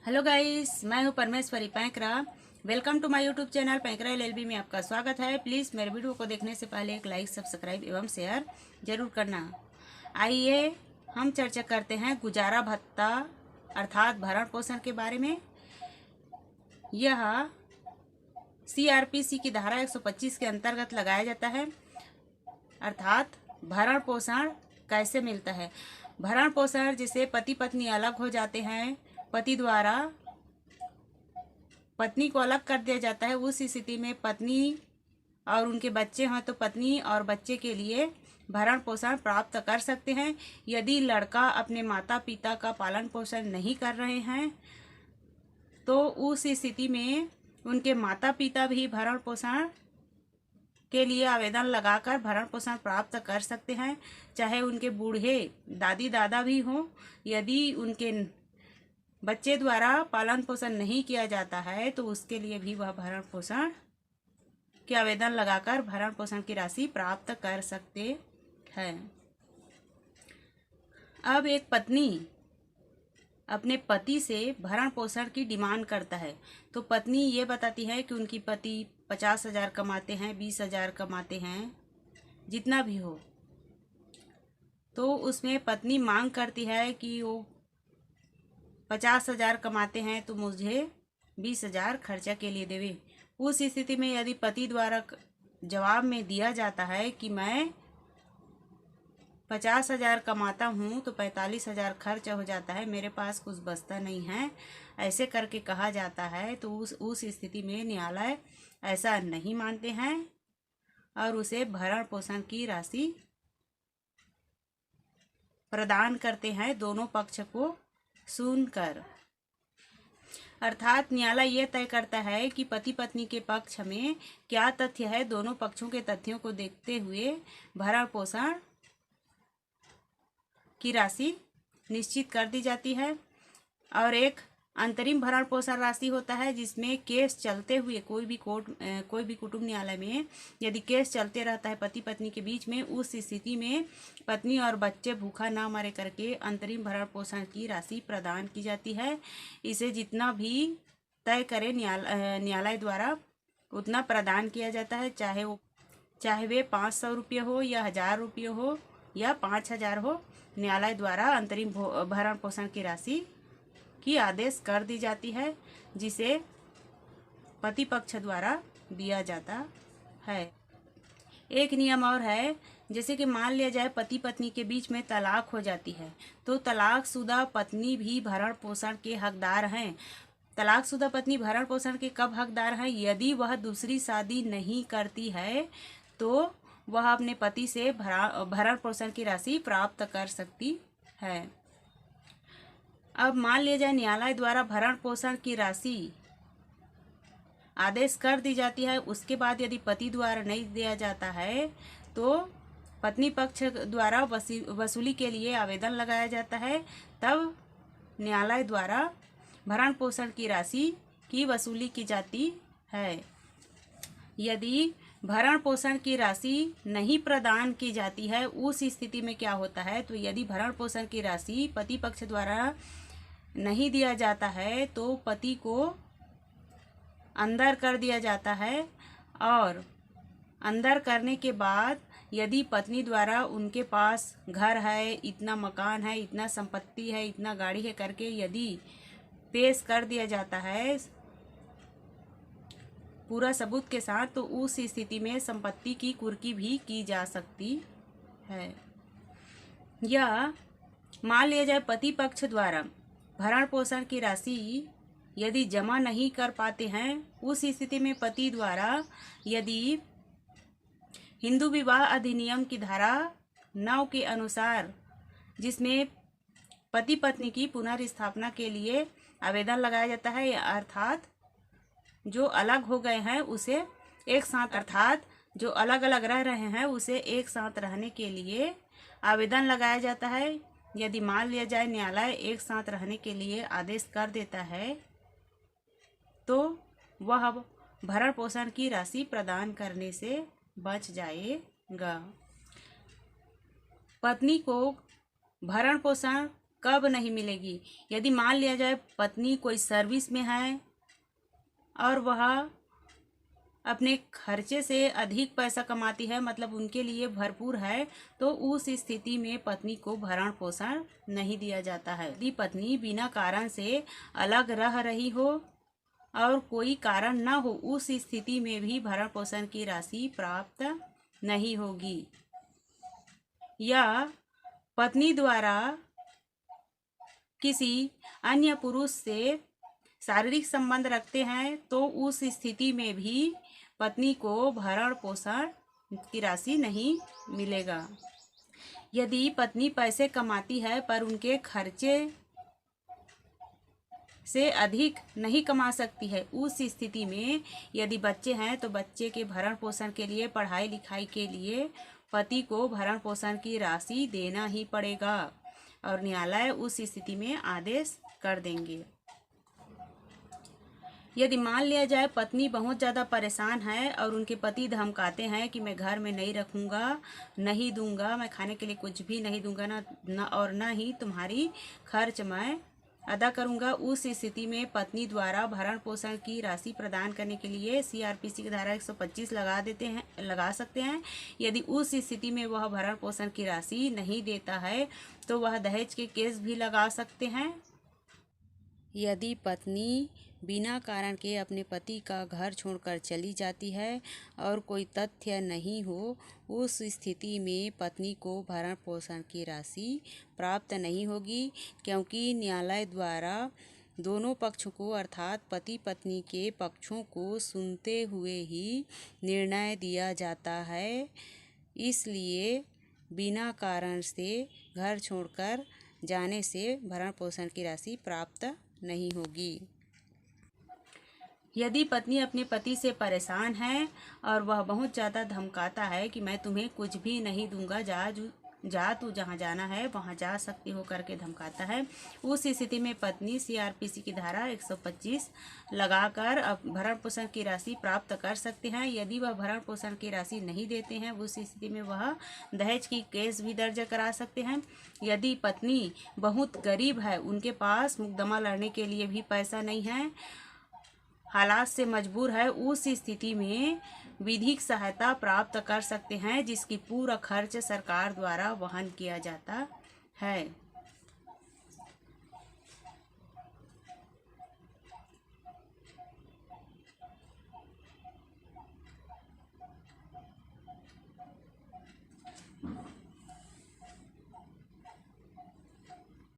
Hello guys, मैं हूं Parmeshwari Painkra. Welcome to my YouTube channel Painkra LLB में आपका स्वागत है। प्लीज़ मेरे वीडियो को देखने से पहले एक लाइक, सब्सक्राइब एवं शेयर जरूर करना। आइए हम चर्चा करते हैं गुजारा भत्ता अर्थात भरण पोषण के बारे में। यह सीआरपीसी की धारा 125 के अंतर्गत लगाया जाता है। अर्थात भरण पोषण कैसे मिलता है। भरण पोषण जिसे पति पत्नी अलग हो जाते हैं, पति द्वारा पत्नी को अलग कर दिया जाता है, उस स्थिति में पत्नी और उनके बच्चे हैं तो पत्नी और बच्चे के लिए भरण पोषण प्राप्त कर सकते हैं। यदि लड़का अपने माता पिता का पालन पोषण नहीं कर रहे हैं तो उस स्थिति में उनके माता पिता भी भरण पोषण के लिए आवेदन लगाकर भरण पोषण प्राप्त कर सकते हैं, चाहे उनके बूढ़े दादी दादा भी हों। यदि उनके बच्चे द्वारा पालन पोषण नहीं किया जाता है तो उसके लिए भी वह भरण पोषण के आवेदन लगाकर भरण पोषण की राशि प्राप्त कर सकते हैं। अब एक पत्नी अपने पति से भरण पोषण की डिमांड करता है तो पत्नी ये बताती है कि उनकी पति 50,000 कमाते हैं, 20,000 कमाते हैं, जितना भी हो। तो उसमें पत्नी मांग करती है कि वो 50,000 कमाते हैं तो मुझे 20,000 खर्चा के लिए देवे। उस स्थिति में यदि पति द्वारा जवाब में दिया जाता है कि मैं 50,000 कमाता हूँ तो 45,000 खर्च हो जाता है, मेरे पास कुछ बचता नहीं है, ऐसे करके कहा जाता है, तो उस स्थिति में न्यायालय ऐसा नहीं मानते हैं और उसे भरण पोषण की राशि प्रदान करते हैं दोनों पक्ष को सुनकर। अर्थात न्यायालय यह तय करता है कि पति पत्नी के पक्ष में क्या तथ्य है, दोनों पक्षों के तथ्यों को देखते हुए भरण पोषण की राशि निश्चित कर दी जाती है। और एक अंतरिम भरण पोषण राशि होता है जिसमें केस चलते हुए कोई भी कुटुंब न्यायालय में यदि केस चलते रहता है पति पत्नी के बीच में, उस स्थिति में पत्नी और बच्चे भूखा ना मरे करके अंतरिम भरण पोषण की राशि प्रदान की जाती है। इसे जितना भी तय करे न्यायालय द्वारा उतना प्रदान किया जाता है, चाहे वे 500 रुपये हो या 1,000 रुपये हो या 5,000 हो। न्यायालय द्वारा अंतरिम भरण पोषण की राशि की आदेश कर दी जाती है जिसे पति पक्ष द्वारा दिया जाता है। एक नियम और है, जैसे कि मान लिया जाए पति पत्नी के बीच में तलाक हो जाती है तो तलाकशुदा पत्नी भी भरण पोषण के हकदार हैं। तलाकशुदा पत्नी भरण पोषण के कब हकदार हैं? यदि वह दूसरी शादी नहीं करती है तो वह अपने पति से भरण पोषण की राशि प्राप्त कर सकती है। अब मान लिया जाए न्यायालय द्वारा भरण पोषण की राशि आदेश कर दी जाती है, उसके बाद यदि पति द्वारा नहीं दिया जाता है तो पत्नी पक्ष द्वारा वसूली के लिए आवेदन लगाया जाता है। तब न्यायालय द्वारा भरण पोषण की राशि की वसूली की जाती है। यदि भरण पोषण की राशि नहीं प्रदान की जाती है उस स्थिति में क्या होता है, तो यदि भरण पोषण की राशि पति पक्ष द्वारा नहीं दिया जाता है तो पति को अंदर कर दिया जाता है और अंदर करने के बाद यदि पत्नी द्वारा उनके पास घर है, इतना मकान है, इतना संपत्ति है, इतना गाड़ी है करके यदि पेश कर दिया जाता है पूरा सबूत के साथ, तो उस स्थिति में संपत्ति की कुर्की भी की जा सकती है। या मान लिया जाए पति पक्ष द्वारा भरण पोषण की राशि यदि जमा नहीं कर पाते हैं, उस स्थिति में पति द्वारा यदि हिंदू विवाह अधिनियम की धारा 9 के अनुसार जिसमें पति पत्नी की पुनर्स्थापना के लिए आवेदन लगाया जाता है, अर्थात जो अलग हो गए हैं उसे एक साथ, अर्थात जो अलग अलग रह रहे हैं उसे एक साथ रहने के लिए आवेदन लगाया जाता है। यदि मान लिया जाए न्यायालय एक साथ रहने के लिए आदेश कर देता है तो वह भरण पोषण की राशि प्रदान करने से बच जाएगा। पत्नी को भरण पोषण कब नहीं मिलेगी? यदि मान लिया जाए पत्नी कोई सर्विस में है और वह अपने खर्चे से अधिक पैसा कमाती है, मतलब उनके लिए भरपूर है, तो उस स्थिति में पत्नी को भरण पोषण नहीं दिया जाता है। यदि पत्नी बिना कारण से अलग रह रही हो और कोई कारण न हो, उस स्थिति में भी भरण पोषण की राशि प्राप्त नहीं होगी। या पत्नी द्वारा किसी अन्य पुरुष से शारीरिक संबंध रखते हैं तो उस स्थिति में भी पत्नी को भरण पोषण की राशि नहीं मिलेगा। यदि पत्नी पैसे कमाती है पर उनके खर्चे से अधिक नहीं कमा सकती है, उस स्थिति में यदि बच्चे हैं तो बच्चे के भरण पोषण के लिए, पढ़ाई लिखाई के लिए पति को भरण पोषण की राशि देना ही पड़ेगा और न्यायालय उस स्थिति में आदेश कर देंगे। यदि मान लिया जाए पत्नी बहुत ज़्यादा परेशान है और उनके पति धमकाते हैं कि मैं घर में नहीं रखूँगा, नहीं दूंगा, मैं खाने के लिए कुछ भी नहीं दूंगा ना ही तुम्हारी खर्च मैं अदा करूंगा, उस स्थिति में पत्नी द्वारा भरण पोषण की राशि प्रदान करने के लिए CRPC की धारा 125 लगा सकते हैं। यदि उस स्थिति में वह भरण पोषण की राशि नहीं देता है तो वह दहेज के केस भी लगा सकते हैं। यदि पत्नी बिना कारण के अपने पति का घर छोड़कर चली जाती है और कोई तथ्य नहीं हो, उस स्थिति में पत्नी को भरण पोषण की राशि प्राप्त नहीं होगी, क्योंकि न्यायालय द्वारा दोनों पक्षों को अर्थात पति पत्नी के पक्षों को सुनते हुए ही निर्णय दिया जाता है। इसलिए बिना कारण से घर छोड़कर जाने से भरण पोषण की राशि प्राप्त नहीं होगी। यदि पत्नी अपने पति से परेशान है और वह बहुत ज़्यादा धमकाता है कि मैं तुम्हें कुछ भी नहीं दूंगा, जा तू जहाँ जाना है वहाँ जा सकती हो करके धमकाता है, उस स्थिति में पत्नी CRPC की धारा 125 लगाकर भरण पोषण की राशि प्राप्त कर सकते हैं। यदि वह भरण पोषण की राशि नहीं देते हैं, उस स्थिति में वह दहेज की केस भी दर्ज करा सकते हैं। यदि पत्नी बहुत गरीब है, उनके पास मुकदमा लड़ने के लिए भी पैसा नहीं है, हालात से मजबूर है, उस स्थिति में विधिक सहायता प्राप्त कर सकते हैं, जिसकी पूरा खर्च सरकार द्वारा वहन किया जाता है।